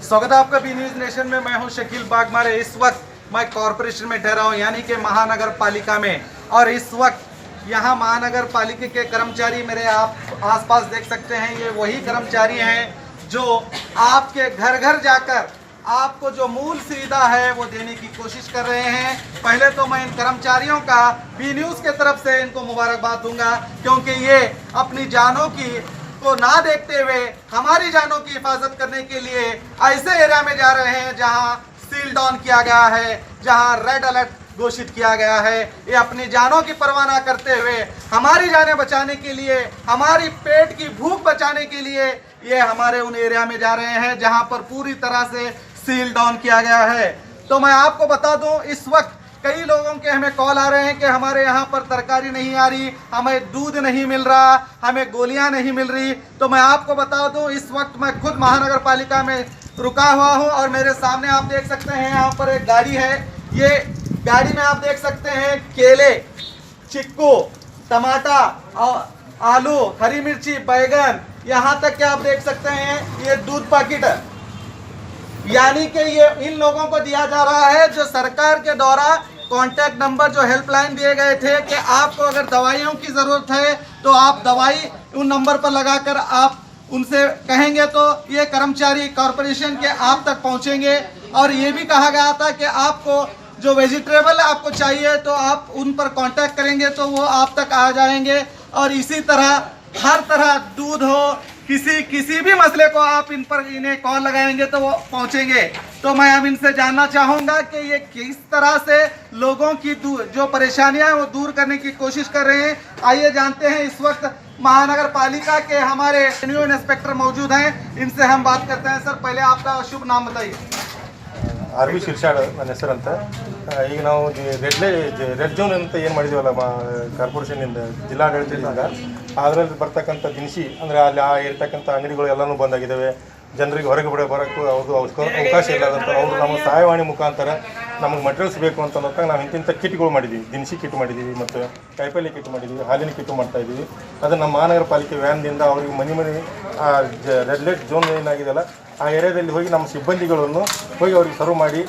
स्वागत है आपका बी न्यूज नेशन में। मैं हूं शकील बागमारे। इस वक्त मैं कॉरपोरेशन में ठहरा हूं, यानी कि महानगर पालिका में। और इस वक्त यहां महानगर पालिका के कर्मचारी मेरे आप आसपास देख सकते हैं, ये वही कर्मचारी हैं जो आपके घर घर जाकर आपको जो मूल सुविधा है वो देने की कोशिश कर रहे हैं। पहले तो मैं इन कर्मचारियों का बी न्यूज के तरफ से इनको मुबारकबाद दूंगा, क्योंकि ये अपनी जानों की को ना देखते हुए हमारी जानों की हिफाजत करने के लिए ऐसे एरिया में जा रहे हैं जहां सील डाउन किया गया है, जहां रेड अलर्ट घोषित किया गया है। ये अपनी जानों की परवाह ना करते हुए हमारी जानें बचाने के लिए, हमारी पेट की भूख बचाने के लिए ये हमारे उन एरिया में जा रहे हैं जहां पर पूरी तरह से सील डाउन किया गया है। तो मैं आपको बता दूं, इस वक्त कई लोगों के हमें कॉल आ रहे हैं कि हमारे यहाँ पर तरकारी नहीं आ रही, हमें दूध नहीं मिल रहा, हमें गोलियां नहीं मिल रही। तो मैं आपको बता दूं, इस वक्त मैं खुद महानगर पालिका में रुका हुआ हूं और मेरे सामने आप देख सकते हैं यहाँ पर एक गाड़ी है। ये गाड़ी में आप देख सकते हैं केले, चिक्कू, टमाटर, आलू, हरी मिर्ची, बैगन, यहाँ तक कि आप देख सकते हैं ये दूध पैकेट है। यानी कि ये इन लोगों को दिया जा रहा है जो सरकार के द्वारा कॉन्टैक्ट नंबर जो हेल्पलाइन दिए गए थे कि आपको अगर दवाइयों की ज़रूरत है तो आप दवाई उन नंबर पर लगाकर आप उनसे कहेंगे तो ये कर्मचारी कॉरपोरेशन के आप तक पहुंचेंगे। और ये भी कहा गया था कि आपको जो वेजिटेबल आपको चाहिए तो आप उन पर कांटेक्ट करेंगे तो वो आप तक आ जाएंगे। और इसी तरह हर तरह दूध हो, किसी भी मसले को आप इन पर इन्हें कॉल लगाएंगे तो वो पहुंचेंगे। तो मैं अब इनसे जानना चाहूँगा कि ये किस तरह से लोगों की जो परेशानियां हैं वो दूर करने की कोशिश कर रहे हैं। आइए जानते हैं। इस वक्त महानगर पालिका के हमारे रेवेन्यू इंस्पेक्टर मौजूद हैं, इनसे हम बात करते हैं। सर, पहले आपका शुभ नाम बताइए। आर वी शिरसाड ನನ್ನ ಹೆಸರು ಅಂತ। ಈಗ ನಾವು ರೆಡ್ ಝೋನ್ ಅಂತ ಏನು ಮಾಡಿದ್ದೀವಲ್ಲ ಕಾರ್ಪೊರೇಷನ್ನಿಂದ ಜಿಲ್ಲಾಡಳಿತದಿಂದ, ಅದರಲ್ಲಿ ಬರ್ತಕ್ಕಂಥ ದಿನಸಿ ಅಂದರೆ ಅಲ್ಲಿ ಇರ್ತಕ್ಕಂಥ ಅಂಗಡಿಗಳು ಎಲ್ಲನೂ ಬಂದಾಗಿದ್ದಾವೆ। ಜನರಿಗೆ ಹೊರಗೆ ಬರೋಕ್ಕೂ ಅವ್ರದ್ದು ಅವಕಾಶ ಇಲ್ಲದಂತ ಅವರು ನಮ್ಮ ಸಹಾಯವಾಣಿ ಮುಖಾಂತರ ನಮಗೆ ಮಟೀರಿಯಲ್ಸ್ ಬೇಕು ಅಂತ ಅನ್ನೋದಾಗ ನಾವು ಇಂತಿಂಥ ಕಿಟ್ಗಳು ಮಾಡಿದ್ದೀವಿ, ದಿನಸಿ ಕಿಟ್ ಮಾಡಿದ್ದೀವಿ, ಮತ್ತು ಕಾಯಿಪಲ್ಯ ಕಿಟ್ ಮಾಡಿದ್ದೀವಿ, ಹಾಲಿನ ಕಿಟ್ಟು ಮಾಡ್ತಾಯಿದ್ದೀವಿ। ಅದನ್ನು ನಮ್ಮ ಮಹಾನಗರ ಪಾಲಿಕೆ ವ್ಯಾನ್ದಿಂದ ಅವ್ರಿಗೆ ಮನೆ ರೆಡ್ ಲೈಟ್ ಝೋನ್ ಏನಾಗಿದೆಯಲ್ಲ ಆ ಏರಿಯಾದಲ್ಲಿ ಹೋಗಿ ನಮ್ಮ ಸಿಬ್ಬಂದಿಗಳನ್ನು ಹೋಗಿ ಅವ್ರಿಗೆ ಸರ್ವ್ ಮಾಡಿ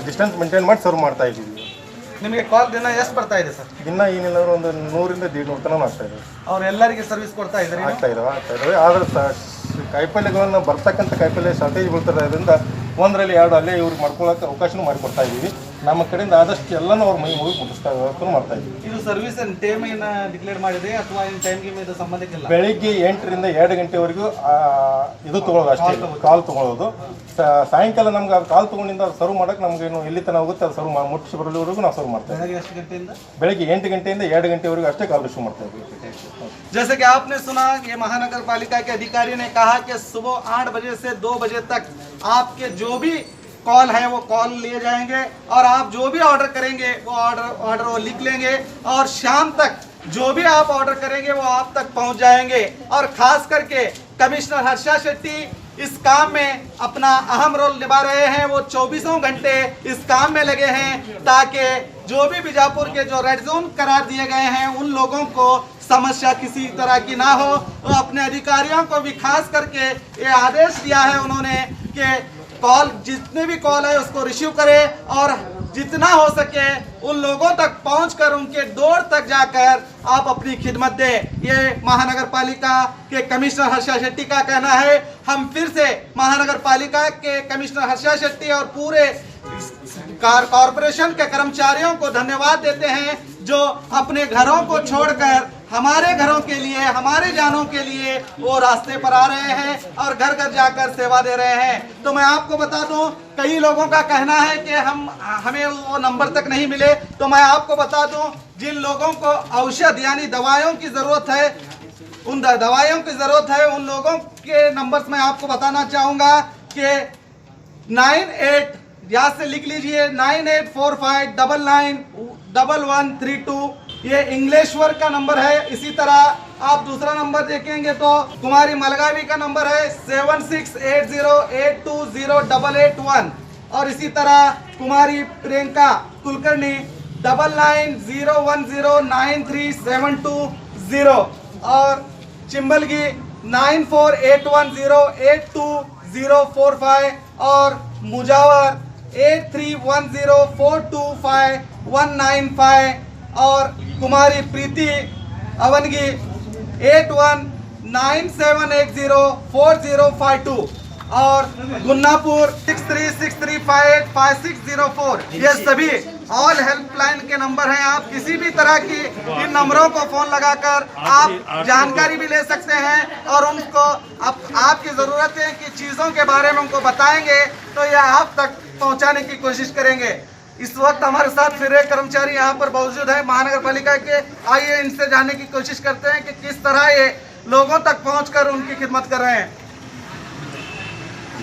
ಡಿಸ್ಟೆನ್ಸ್ ಮೇಂಟೈನ್ ಮಾಡಿ ಸರ್ವ್ ಮಾಡ್ತಾ ಇದ್ದೀವಿ। ನಿಮಗೆ ಕಾಲ್ ದಿನ ಎಷ್ಟು ಬರ್ತಾ ಇದೆ ಸರ್? ದಿನ ಏನಿಲ್ಲ ಒಂದು 100ರಿಂದ 150 ತನಕ ಆಗ್ತಾ ಇದೆ। ಅವ್ರು ಎಲ್ಲರಿಗೆ ಸರ್ವಿಸ್ ಕೊಡ್ತಾ ಇದ್ದಾರೆ? ಆಗ್ತಾ ಇದ್ದಾವೆ। ಆದರೆ ಕಾಯಿಪಲ್ಯಗಳನ್ನು ಬರ್ತಕ್ಕಂಥ ಕಾಯಿಪಲ್ಯ ಶಾರ್ಟೇಜ್ ಬೀಳ್ತಿರೋದ್ರಿಂದ ಒಂದರಲ್ಲಿ ಎರಡು ಅಲ್ಲೇ ಇವ್ರಿಗೆ ಮಾಡ್ಕೊಳ್ಳೋಕೆ ಅವಕಾಶನೂ ಮಾಡಿಕೊಡ್ತಾ ಇದ್ದೀವಿ। ನಮ್ಮ ಕಡೆಯಿಂದ ಆದಷ್ಟು ಎಲ್ಲನೂ ಅವ್ರ ಮೈ ಮುಗಿ ಮುಟ್ಟಿಸ್ತಾ ಮಾಡ್ತಾ ಇದ್ದೀವಿ। ಇದು ಸರ್ವಿಸ್ ಟೈಮ್ ಏನು ಡಿಕ್ಲೇರ್ ಮಾಡಿದೆ ಅಥವಾ ಏನು ಟೈಮ್ಗೆ ಇದು ಸಂಬಂಧಕ್ಕಿಲ್ಲ? ಬೆಳಿಗ್ಗೆ 8ರಿಂದ 2 ಗಂಟೆವರೆಗೂ ಇದು ತೊಗೊಳ್ಳೋದು ಅಷ್ಟೇ, ಕಾಲ್ ತೊಗೊಳ್ಳೋದು। ಸಾಯಂಕಾಲ ನಮ್ಗೆ ಅದು ಕಾಲ್ ತೊಗೊಂಡಿಂದ ಅದು ಸರ್ವ್ ಮಾಡೋಕೆ ನಮಗೇನು ಎಲ್ಲಿ ತನಕ ಹೋಗುತ್ತೆ ಅದು ಸರ್ವ್ ಮುಟ್ಟಿಸಿ ಬರೋವರೆಗೂ ನಾವು ಸರ್ವ್ ಮಾಡ್ತಾ ಇದ್ದೀವಿ। ಎಷ್ಟು ಗಂಟೆಯಿಂದ? ಬೆಳಿಗ್ಗೆ 8 ಗಂಟೆಯಿಂದ 2 ಗಂಟೆವರೆಗೂ ಅಷ್ಟೇ ಕಾಲ್ ರಿಸೀವ್ ಮಾಡ್ತಾ ಇದ್ದೀವಿ। जैसे कि आपने सुना, ये महानगर पालिका के अधिकारी ने कहा कि सुबह 8 बजे से 2 बजे तक आपके जो भी कॉल है वो कॉल लिए जाएंगे और आप जो भी ऑर्डर करेंगे वो ऑर्डर वो लिख लेंगे और शाम तक जो भी आप ऑर्डर करेंगे वो आप तक पहुंच जाएंगे। और खास करके कमिश्नर हर्षा शेट्टी इस काम में अपना अहम रोल निभा रहे हैं। वो 24 घंटे इस काम में लगे हैं ताकि जो भी बीजापुर के जो रेड जोन करार दिए गए हैं उन लोगों को समस्या किसी तरह की ना हो। तो अपने अधिकारियों को भी खास करके ये आदेश दिया है उन्होंने कि कॉल जितने भी कॉल है उसको रिसीव करे और जितना हो सके उन लोगों तक पहुंचकर उनके डोर तक जाकर आप अपनी खिदमत दें। ये महानगर पालिका के कमिश्नर हर्षा शेट्टी का कहना है। हम फिर से महानगर पालिका के कमिश्नर हर्षा शेट्टी और पूरे कॉरपोरेशन के कर्मचारियों को धन्यवाद देते हैं जो अपने घरों को छोड़कर हमारे घरों के लिए, हमारे जानों के लिए वो रास्ते पर आ रहे हैं और घर घर जाकर सेवा दे रहे हैं। तो मैं आपको बता दूं कई लोगों का कहना है कि हमें वो नंबर तक नहीं मिले, तो मैं आपको बता दूं, जिन लोगों को औषध यानी दवाइयों की ज़रूरत है, उन दवाइयों की ज़रूरत है, उन लोगों के नंबर्स मैं आपको बताना चाहूँगा कि 98, याद से लिख लीजिए, 9845991132, ये इंग्लेश्वर का नंबर है। इसी तरह आप दूसरा नंबर देखेंगे तो कुमारी मलगावी का नंबर है 7680820881, और इसी तरह कुमारी प्रियंका कुलकर्णी 9901093720, और चिंबल की 9481082045, और मुजावर 8310425195, और कुमारी प्रीति अवनगी 8197804052, और गुन्नापुर 6363585604। ये सभी ऑल हेल्पलाइन के नंबर हैं। आप किसी भी तरह की इन नंबरों को फोन लगाकर आप जानकारी भी ले सकते हैं, और उनको आपकी ज़रूरत है कि चीज़ों के बारे में उनको बताएंगे तो ये आप तक पहुंचाने की कोशिश करेंगे। इस वक्त हमारे साथ फिर एक कर्मचारी यहाँ पर मौजूद है महानगर पालिका के। आइए इनसे जानने की कोशिश करते हैं कि किस तरह ये लोगों तक पहुंचकर उनकी खिदमत कर रहे हैं।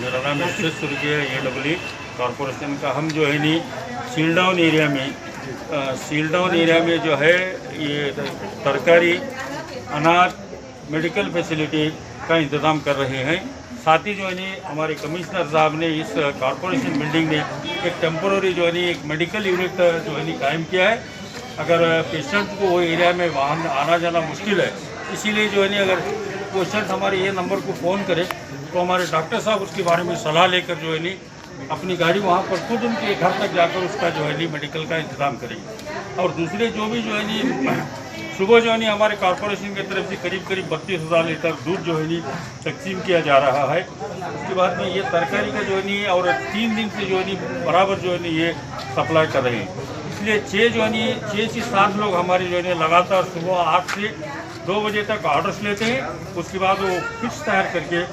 मेरा नाम एस स्वर्गीय AEE कॉरपोरेशन का। हम जो है नी सील डाउन एरिया में जो है ये तरकारी, अनाज, मेडिकल फैसिलिटी का इंतज़ाम कर रहे हैं। साथ ही जो है नी हमारे कमिश्नर साहब ने इस कॉरपोरेशन बिल्डिंग में एक टेम्पोररी जो है नी एक मेडिकल यूनिट जो है नी कायम किया है। अगर पेशेंट को वो एरिया में वाहन आना जाना मुश्किल है, इसीलिए जो है नी अगर पेशेंट हमारे ये नंबर को फ़ोन करे तो हमारे डॉक्टर साहब उसके बारे में सलाह लेकर जो है नी अपनी गाड़ी वहाँ पर खुद उनके घर तक जाकर उसका जो है नी मेडिकल का इंतज़ाम करेंगे। और दूसरे जो भी जो है नी सुबह जो है नी हमारे कॉरपोरेशन की तरफ से करीब 32,000 लीटर दूध जो है नी तकसीम किया जा रहा है। उसके बाद में ये तरकारी का जो है नी और 3 दिन से जो है नी बराबर जो है नी ये सप्लाई कर रहे हैं। इसलिए 6 से 7 लोग हमारे जो है नी लगातार सुबह 8 से 2 बजे तक ऑर्डर्स लेते हैं। उसके बाद वो फिक्स तैयार करके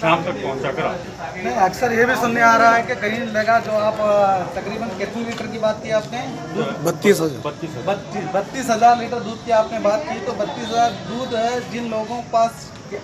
शाम तक पहुंचा कर आते हैं। नहीं, अक्सर ये भी सुनने आ रहा है कि कहीं लगा जो आप तकरीबन कितने लीटर की बात की आपने? 32,000 लीटर दूध की आपने बात की। तो 32,000 दूध है, जिन लोगों के पास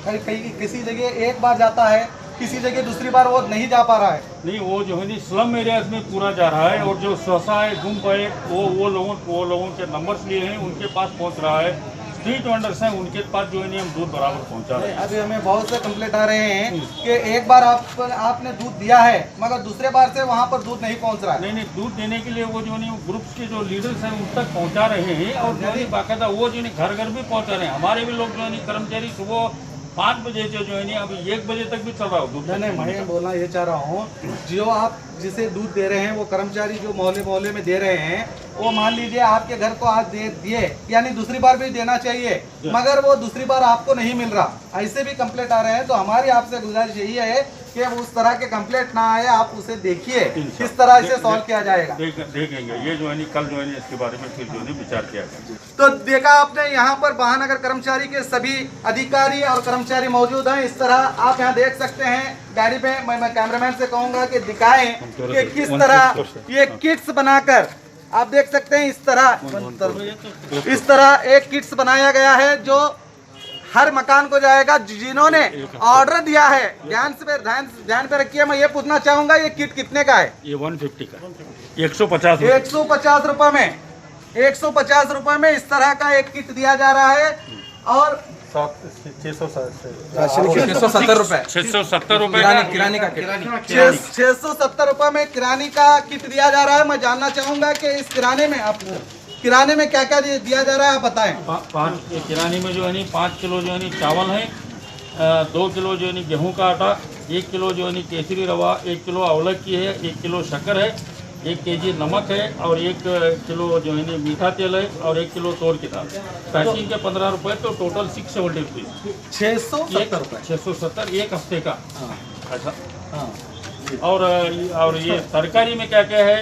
कहीं किसी जगह एक बार जाता है, किसी जगह दूसरी बार वो नहीं जा पा रहा है। नहीं, वो जो है नी स्लम एरियाज में पूरा जा रहा है, और जो स्वसहाय गुम पाए वो लोगों के नंबर्स लिए हैं, उनके पास पहुंच रहा है। स्ट्रीट वेंडर्स हैं, उनके पास जो है नी हम दूध बराबर पहुंचा रहे हैं। अभी हमें बहुत से कंप्लेंट आ रहे हैं कि एक बार आपने दूध दिया है मगर दूसरे बार से वहां पर दूध नहीं पहुंच रहा है। नहीं, दूध देने के लिए वो जो है ग्रुप्स के जो लीडर्स हैं उन तक पहुंचा रहे हैं, और जो है बाकायदा वो जो है घर घर भी पहुंचा रहे हैं। हमारे भी लोग जो है कर्मचारी सुबह 5 बजे से जो है नी अभी 1 बजे तक भी चल रहा है दूध। नहीं, मैं बोलना ये चाह रहा हूँ, जो आप जिसे दूध दे रहे हैं वो कर्मचारी जो मोहल्ले में दे रहे हैं, वो मान लीजिए आपके घर को आज दे दिए, यानी दूसरी बार भी देना चाहिए, मगर वो दूसरी बार आपको नहीं मिल रहा, ऐसे भी कंप्लेंट आ रहे हैं। तो हमारी आपसे गुजारिश यही है कि उस तरह के कंप्लेंट ना आए, आप उसे देखिए किस तरह इसे सॉल्व किया जाएगा। देखेंगे ये जो है नी कल जो है नी इसके बारे में फिर जो है नी विचार किया जाएगा। तो देखा आपने, यहाँ पर महानगर कर्मचारी के सभी अधिकारी और कर्मचारी मौजूद हैं। इस तरह आप यहाँ देख सकते हैं गाड़ी पे। मैं कैमरामैन से कहूँगा कि दिखाएं कि किस तरह ये किट्स बनाकर आप देख सकते हैं। इस तरह एक किट्स बनाया गया है जो हर मकान को जाएगा। जिन्होंने ऑर्डर दिया है, ध्यान पे रखिए, मैं ये पूछना चाहूंगा ये किट कितने का है? ये 150 का, 150 रुपए में 150 रुपए में इस तरह का एक किट दिया जा रहा है। और 670 रुपए किराने का 670 रुपए में किराने का किट दिया जा रहा है। मैं जानना चाहूंगा कि इस किराने में क्या क्या दिया जा रहा है, आप बताएं। 5 किराने में जो है नी 5 किलो जो है नी चावल है, 2 किलो जो है नी गेहूं का आटा, 1 किलो जो है नी केसरी रवा, 1 किलो अवलक की है, 1 किलो शक्कर है, 1 केजी नमक है, और 1 किलो जो है नी मीठा तेल है, और 1 किलो तोर की दाल। पैकिंग के 15 रुपये, तो टोटल 670 रुपीज़। 670 एक हफ्ते का। अच्छा, और ये तरकारी में क्या क्या है?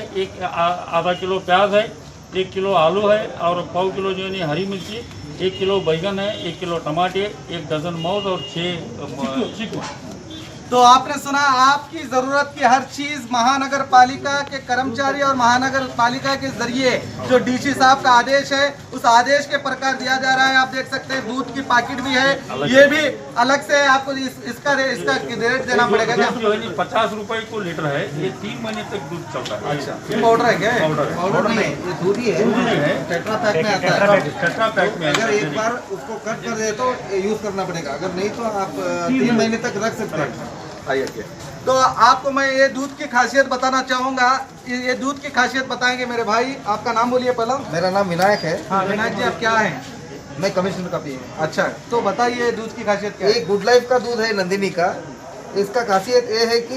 आधा किलो प्याज है, 1 किलो आलू है, और 1/4 किलो जो है हरी मिर्ची, 1 किलो बैगन है, 1 किलो टमाटर, 1 दर्जन मौज, और 6 चिकन। तो आपने सुना, आपकी जरूरत की हर चीज महानगर पालिका के कर्मचारी और महानगर पालिका के जरिए जो डीसी साहब का आदेश है उस आदेश के प्रकार दिया जा रहा है। आप देख सकते हैं दूध की पैकेट भी है, ये भी अलग से आपको इसका रेट देना पड़ेगा क्या? जो है 50 रुपए को लीटर है, ये 3 महीने तक दूध चलता है। अच्छा, ये पाउडर है क्या? पाउडर नहीं है, ये दूध ही है, टेट्रा पैक में आता है। टेट्रा पैक में अगर एक बार उसको कट कर दे तो यूज करना पड़ेगा, अगर नहीं तो आप 3 महीने तक रख सकते हैं। आइए, तो आपको मैं ये दूध की खासियत बताना चाहूंगा। ये दूध की खासियत बताएंगे मेरे भाई। आपका नाम बोलिए पहला। मेरा नाम विनायक है। हाँ विनायक जी, आप क्या हैं? मैं कमिश्नर का पी हूँ। अच्छा, तो बताइए दूध की खासियत क्या है? एक गुड लाइफ का दूध है नंदिनी का। इसका खासियत ये है कि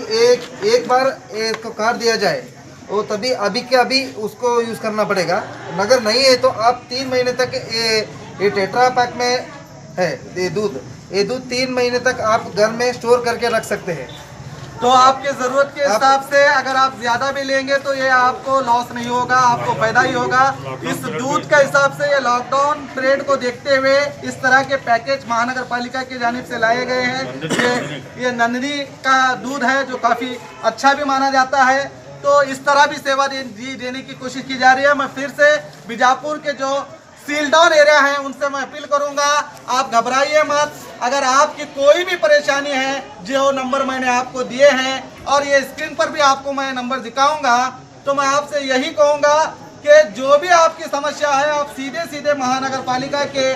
एक बार इसको काट दिया जाए वो तभी अभी के अभी उसको यूज़ करना पड़ेगा। अगर नहीं है तो आप 3 महीने तक ये टेट्रा पैक में है ये दूध 3 महीने तक आप घर में स्टोर करके रख सकते हैं। तो आपके जरूरत के हिसाब से अगर आप ज्यादा भी लेंगे तो ये आपको लॉस नहीं होगा, आपको फायदा ही होगा। इस दूध का हिसाब से ये लॉकडाउन पीरियड को देखते हुए इस तरह के पैकेज महानगर पालिका की जानिब से लाए गए हैं। ये नंदिनी का दूध है जो काफी अच्छा भी माना जाता है। तो इस तरह भी सेवा देने की कोशिश की जा रही है। मैं फिर से बीजापुर के जो सील डाउन एरिया है उनसे मैं अपील करूंगा, आप घबराइए मत। अगर आपकी कोई भी परेशानी है, जो नंबर मैंने आपको दिए हैं और ये स्क्रीन पर भी आपको मैं नंबर दिखाऊंगा, तो मैं आपसे यही कहूंगा कि जो भी आपकी समस्या है आप सीधे सीधे महानगर पालिका के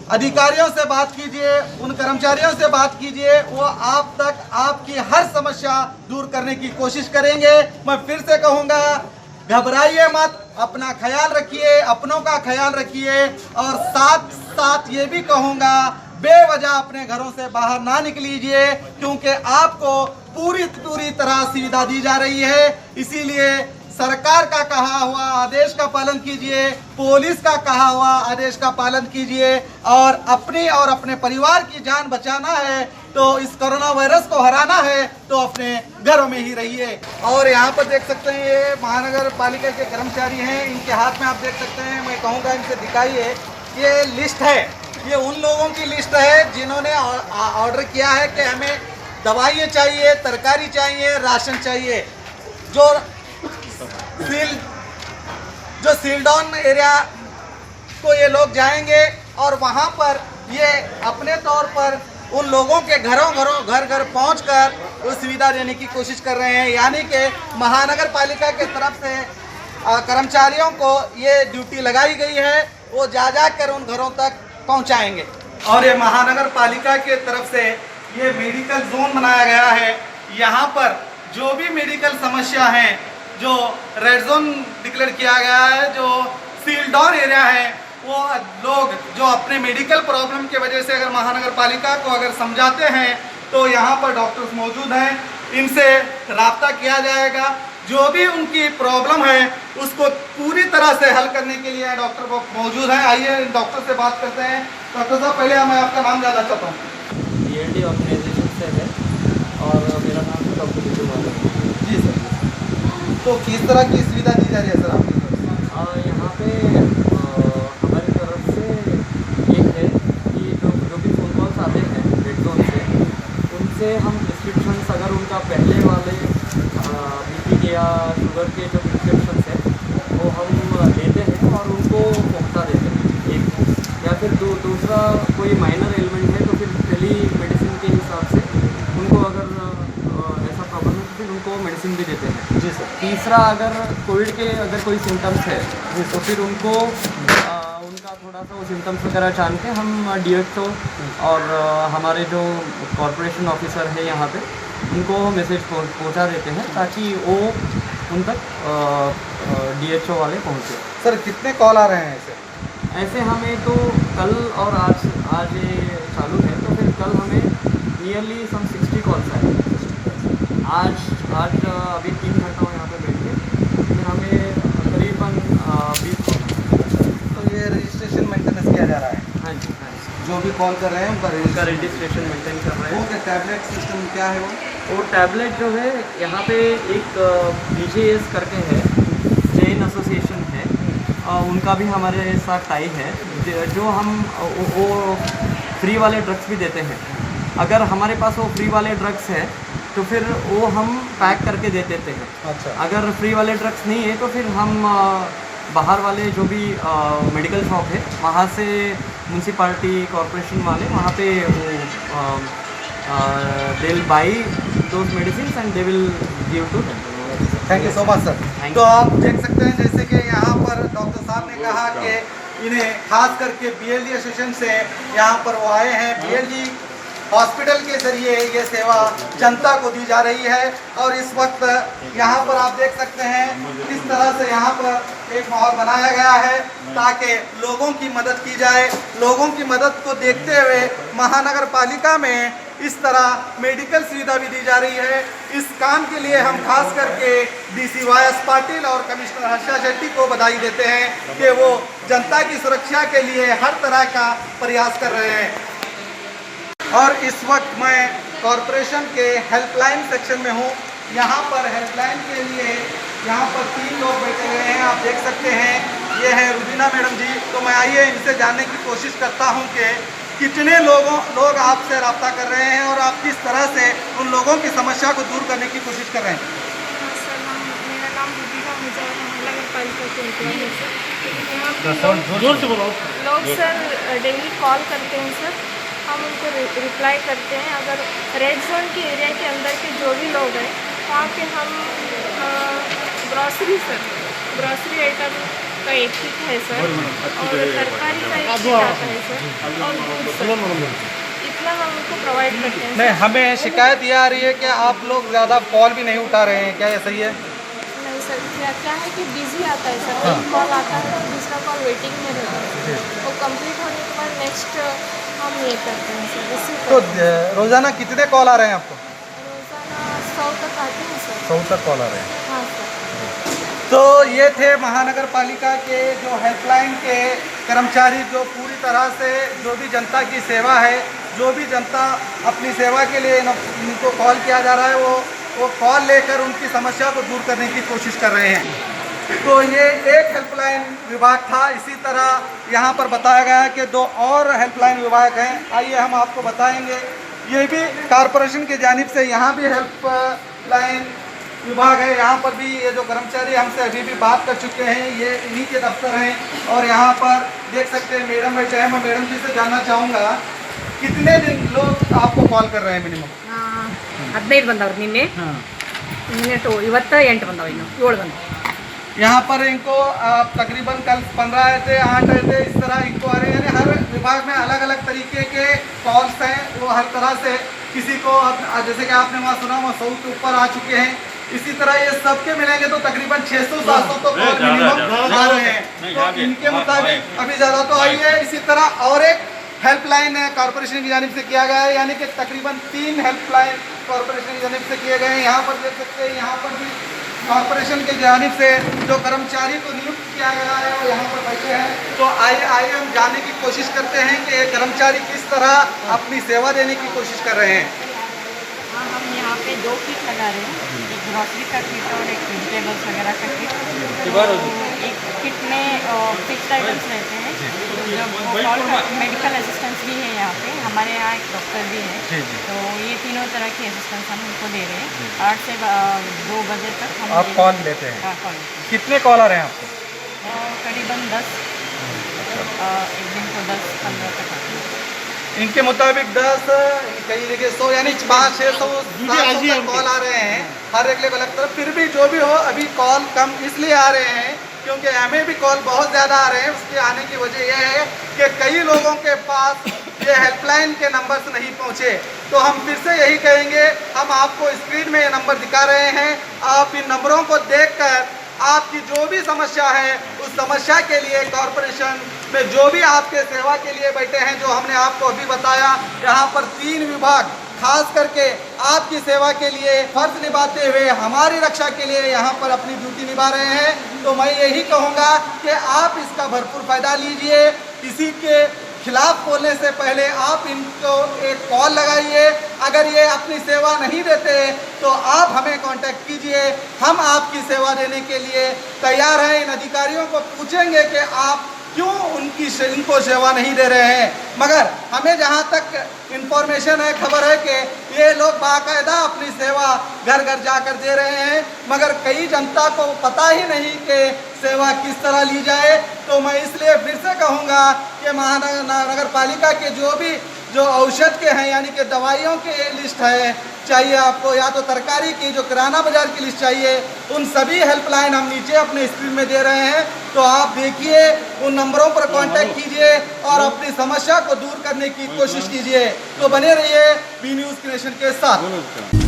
अधिकारियों से बात कीजिए, उन कर्मचारियों से बात कीजिए, वो आप तक आपकी हर समस्या दूर करने की कोशिश करेंगे। मैं फिर से कहूंगा, घबराइए मत, अपना ख्याल रखिए, अपनों का ख्याल रखिए और साथ साथ ये भी कहूंगा बेवजह अपने घरों से बाहर ना निकलीजिए, क्योंकि आपको पूरी तरह सुविधा दी जा रही है। इसीलिए सरकार का कहा हुआ आदेश का पालन कीजिए, पुलिस का कहा हुआ आदेश का पालन कीजिए और अपनी और अपने परिवार की जान बचाना है तो इस कोरोना वायरस को हराना है तो अपने घरों में ही रहिए। और यहाँ पर देख सकते हैं ये महानगर पालिका के कर्मचारी हैं, इनके हाथ में आप देख सकते हैं। मैं कहूँगा इनसे दिखाइए, ये लिस्ट है, ये उन लोगों की लिस्ट है जिन्होंने ऑर्डर किया है कि हमें दवाइयाँ चाहिए, तरकारी चाहिए, राशन चाहिए। जो सील डाउन एरिया को ये लोग जाएंगे और वहाँ पर ये अपने तौर पर उन लोगों के घर पहुंचकर वो सुविधा देने की कोशिश कर रहे हैं। यानी कि महानगर पालिका के तरफ से कर्मचारियों को ये ड्यूटी लगाई गई है, वो जा कर उन घरों तक पहुंचाएंगे। और ये महानगर पालिका के तरफ से ये मेडिकल जोन बनाया गया है। यहाँ पर जो भी मेडिकल समस्या है, जो रेड जोन डिक्लेयर किया गया है, जो सील डाउन एरिया है, वो लोग जो अपने मेडिकल प्रॉब्लम की वजह से अगर महानगर पालिका को अगर समझाते हैं तो यहाँ पर डॉक्टर्स मौजूद हैं, इनसे रब्ता किया जाएगा। जो भी उनकी प्रॉब्लम है उसको पूरी तरह से हल करने के लिए डॉक्टर मौजूद हैं। आइए डॉक्टर से बात करते हैं। डॉक्टर साहब, पहले मैं आपका नाम जानना चाहता हूँ। DLD ऑर्गेनाइजेशन से है और मेरा नाम है डॉक्टर बिजू माधव। जी सर, तो किस तरह की सुविधा दी जा रही है सर आपकी तरफ से? यहाँ पे हमारी तरफ से एक है कि जो भी फ़ोन कॉल्स आते हैं रेड जोन से, उनसे हम प्रिस्क्रिप्शंस अगर उनका पहले वाले BP के या शुगर के जो प्रिस्क्रिप्शंस है वो हम लेते हैं और उनको पहुँचा देते हैं एक, या फिर दूसरा कोई माइनर एलिमेंट है तो फिर टेली मेडिसिन के हिसाब से उनको अगर ऐसा प्रॉब्लम है तो फिर उनको मेडिसिन भी देते हैं। जी सर। तीसरा, अगर कोविड के अगर कोई सिम्टम्स है तो फिर उनको उनका थोड़ा सा वो सिम्टम्स वगैरह जान के हम DHO और हमारे जो कॉरपोरेशन ऑफिसर है यहाँ पे उनको मैसेज पहुँचा देते हैं ताकि वो उन तक DHO वाले पहुँचे। सर, कितने कॉल आ रहे हैं ऐसे हमें तो कल और आज ये चालू है तो फिर कल हमें नियरली सम 60 कॉल्स आए। आज अभी 3 घंटा यहाँ पे बैठ के फिर हमें करीबन 20 कॉल। तो ये रजिस्ट्रेशन मेंटेनेंस किया जा रहा है? हाँ जी, हाँ जी। जो भी कॉल कर रहे हैं उनका रजिस्ट्रेशन मेंटेन कर रहे हैं। वो टैबलेट सिस्टम क्या है वो टैबलेट जो है यहाँ पे एक BJS करके है, जैन एसोसिएशन है, उनका भी हमारे साथ टाई है, जो हम वो फ्री वाले ड्रग्स भी देते हैं। अगर हमारे पास वो फ्री वाले ड्रग्स है तो फिर वो हम पैक करके दे देते हैं। अच्छा। अगर फ्री वाले ड्रग्स नहीं है तो फिर हम बाहर वाले जो भी मेडिकल शॉप है वहाँ से म्यूनसिपाल्टी कॉरपोरेशन वाले वहाँ पे वो they will buy those medicine and they will give to them. Thank you so much sir. Thank तो आप देख सकते हैं जैसे कि यहाँ पर डॉक्टर साहब ने कहा कि इन्हें खास करके BLD एसोसिएशन से यहाँ पर वो आए हैं। BLD हॉस्पिटल के जरिए ये सेवा जनता को दी जा रही है और इस वक्त यहाँ पर आप देख सकते हैं किस तरह से यहाँ पर एक माहौल बनाया गया है ताकि लोगों की मदद की जाए। लोगों की मदद को देखते हुए महानगर पालिका में इस तरह मेडिकल सुविधा भी दी जा रही है। इस काम के लिए हम खास करके DC YS पाटिल और कमिश्नर हर्षा शेट्टी को बधाई देते हैं कि वो जनता की सुरक्षा के लिए हर तरह का प्रयास कर रहे हैं। और इस वक्त मैं कॉरपोरेशन के हेल्पलाइन सेक्शन में हूँ। यहाँ पर हेल्पलाइन के लिए यहाँ पर 3 लोग बैठे हुए हैं, आप देख सकते हैं। ये है रुबीना मैडम जी। तो मैं आइए इनसे जानने की कोशिश करता हूँ कि कितने लोग आपसे रब्ता कर रहे हैं और आप किस तरह से उन लोगों की समस्या को दूर करने की कोशिश कर रहे हैं। मेरा नाम रुबीना मुझे नगर पालिका के एम्प्लॉय है सर। यहाँ पे लोग सर डेली कॉल करते हैं सर, हम उनको रिप्लाई करते हैं। अगर रेड जोन के एरिया के अंदर के जो भी लोग हैं वहाँ पे हम ग्रॉसरी आइटम का एक किट है सर और तरकारी का एक किट आता है सर और दूध सर, इतना हम उनको प्रोवाइड करते हैं। नहीं, हमें शिकायत ये आ रही है कि आप लोग ज़्यादा कॉल भी नहीं उठा रहे हैं, क्या ये सही है? नहीं सर, क्या है कि बिजी आता है सर। एक कॉल आता है तो दूसरा कॉल वेटिंग में रहता है, वो कंप्लीट होने के बाद नेक्स्ट हम ये करते हैं सर। रिसीव तो करते हैं। रोज़ाना कितने कॉल आ रहे हैं आपको? रोज़ाना 100 तक आते हैं सर। 100 तक कॉल आ रहे हैं। हाँ सर। तो ये थे महानगर पालिका के जो हेल्पलाइन के कर्मचारी जो पूरी तरह से जो भी जनता की सेवा है, जो भी जनता अपनी सेवा के लिए इनको कॉल किया जा रहा है वो कॉल लेकर उनकी समस्या को दूर करने की कोशिश कर रहे हैं। तो ये एक हेल्पलाइन विभाग था। इसी तरह यहाँ पर बताया गया है कि 2 और हेल्पलाइन विभाग हैं। आइए हम आपको बताएंगे। ये भी कॉरपोरेशन की जानिब से यहाँ भी हेल्पलाइन विभाग है। यहाँ पर भी ये जो कर्मचारी हमसे अभी भी बात कर चुके हैं, ये इन्हीं के दफ्तर हैं। और यहाँ पर देख सकते हैं मैडम बैठे हैं। मैं मैडम जी से जानना चाहूँगा कितने दिन लोग आपको कॉल कर रहे हैं मिनिमम? 15 ಬಂದವ್ರು ನಿನ್ನೆ ಇವತ್ತು 8 ಬಂದವ ಇನ್ನು 7 ಬಂದವು। यहाँ पर इनको तकरीबन कल 15 आए थे, 8 आए थे, इस तरह इनको आ रहे हैं। यानी हर विभाग में अलग अलग तरीके के कॉल्स हैं। वो हर तरह से किसी को जैसे कि आपने वहाँ सुना वहाँ 100 के ऊपर आ चुके हैं। इसी तरह ये सबके मिलेंगे तो तकरीबन 600-700 तो कॉल मिनिमम आ रहे हैं। तो इनके मुताबिक अभी ज़्यादा तो आई है। इसी तरह और एक हेल्पलाइन कॉरपोरेशन की जानिब से किया गया है, यानी कि तकरीबन 3 हेल्पलाइन कॉरपोरेशन की जानिब से किए गए हैं। यहाँ पर देख सकते हैं, यहाँ पर भी कॉरपोरेशन की जानिब से जो कर्मचारी को नियुक्त किया गया है वो यहाँ पर बैठे हैं। तो आइए हम जानने की कोशिश करते हैं कि ये कर्मचारी किस तरह अपनी सेवा देने की कोशिश कर रहे हैं। हाँ, हम यहाँ पे 2 किट लगा रहे हैं, एक ग्रॉसरी का किट और एक वेजिटेबल्स वगैरह का किट। तो एक किट में फिक्स्ड आइटम्स रहते हैं। जब मेडिकल असिस्टेंस भी है यहाँ पे, हमारे यहाँ एक डॉक्टर भी है। तो ये तीनों तरह की असिस्टेंस हम उनको दे रहे हैं। 8 से 2 बजे तक हम आप कॉल लेते हैं? हाँ, कॉल लेते हैं। कितने कॉल आ रहे हैं आपको? करीबन 10, एक दिन को 10-15 तक आते हैं। इनके मुताबिक 10, कई जगह 100, यानी 500-600 कॉल आ रहे हैं हर एक लेवल तरफ। फिर भी जो भी हो, अभी कॉल कम इसलिए आ रहे हैं क्योंकि हमें भी कॉल बहुत ज़्यादा आ रहे हैं। उसके आने की वजह यह है कि कई लोगों के पास ये हेल्पलाइन के नंबर्स नहीं पहुँचे। तो हम फिर से यही कहेंगे, हम आपको स्क्रीन में ये नंबर दिखा रहे हैं। आप इन नंबरों को देखकर आपकी जो भी समस्या है उस समस्या के लिए कॉरपोरेशन में जो भी आपके सेवा के लिए बैठे हैं, जो हमने आपको अभी बताया, यहाँ पर 3 विभाग खास करके आपकी सेवा के लिए फर्ज निभाते हुए हमारी रक्षा के लिए यहाँ पर अपनी ड्यूटी निभा रहे हैं। तो मैं यही कहूँगा कि आप इसका भरपूर फायदा लीजिए। किसी के खिलाफ बोलने से पहले आप इनको एक कॉल लगाइए। अगर ये अपनी सेवा नहीं देते तो आप हमें कांटेक्ट कीजिए, हम आपकी सेवा देने के लिए तैयार हैं। इन अधिकारियों को पूछेंगे कि आप क्यों इनको सेवा नहीं दे रहे हैं। मगर हमें जहां तक इंफॉर्मेशन है, खबर है कि ये लोग बाकायदा अपनी सेवा घर घर जाकर दे रहे हैं, मगर कई जनता को पता ही नहीं कि सेवा किस तरह ली जाए। तो मैं इसलिए फिर से कहूँगा कि महानगर पालिका के जो औषध के हैं, यानी कि दवाइयों के लिस्ट है, चाहिए आपको या तो तरकारी की, जो किराना बाजार की लिस्ट चाहिए, उन सभी हेल्पलाइन हम नीचे अपने स्क्रीन में दे रहे हैं। तो आप देखिए, उन नंबरों पर कांटेक्ट कीजिए और अपनी समस्या को दूर करने की कोशिश कीजिए। तो बने रहिए बी न्यूज़ क्रिएशन के साथ।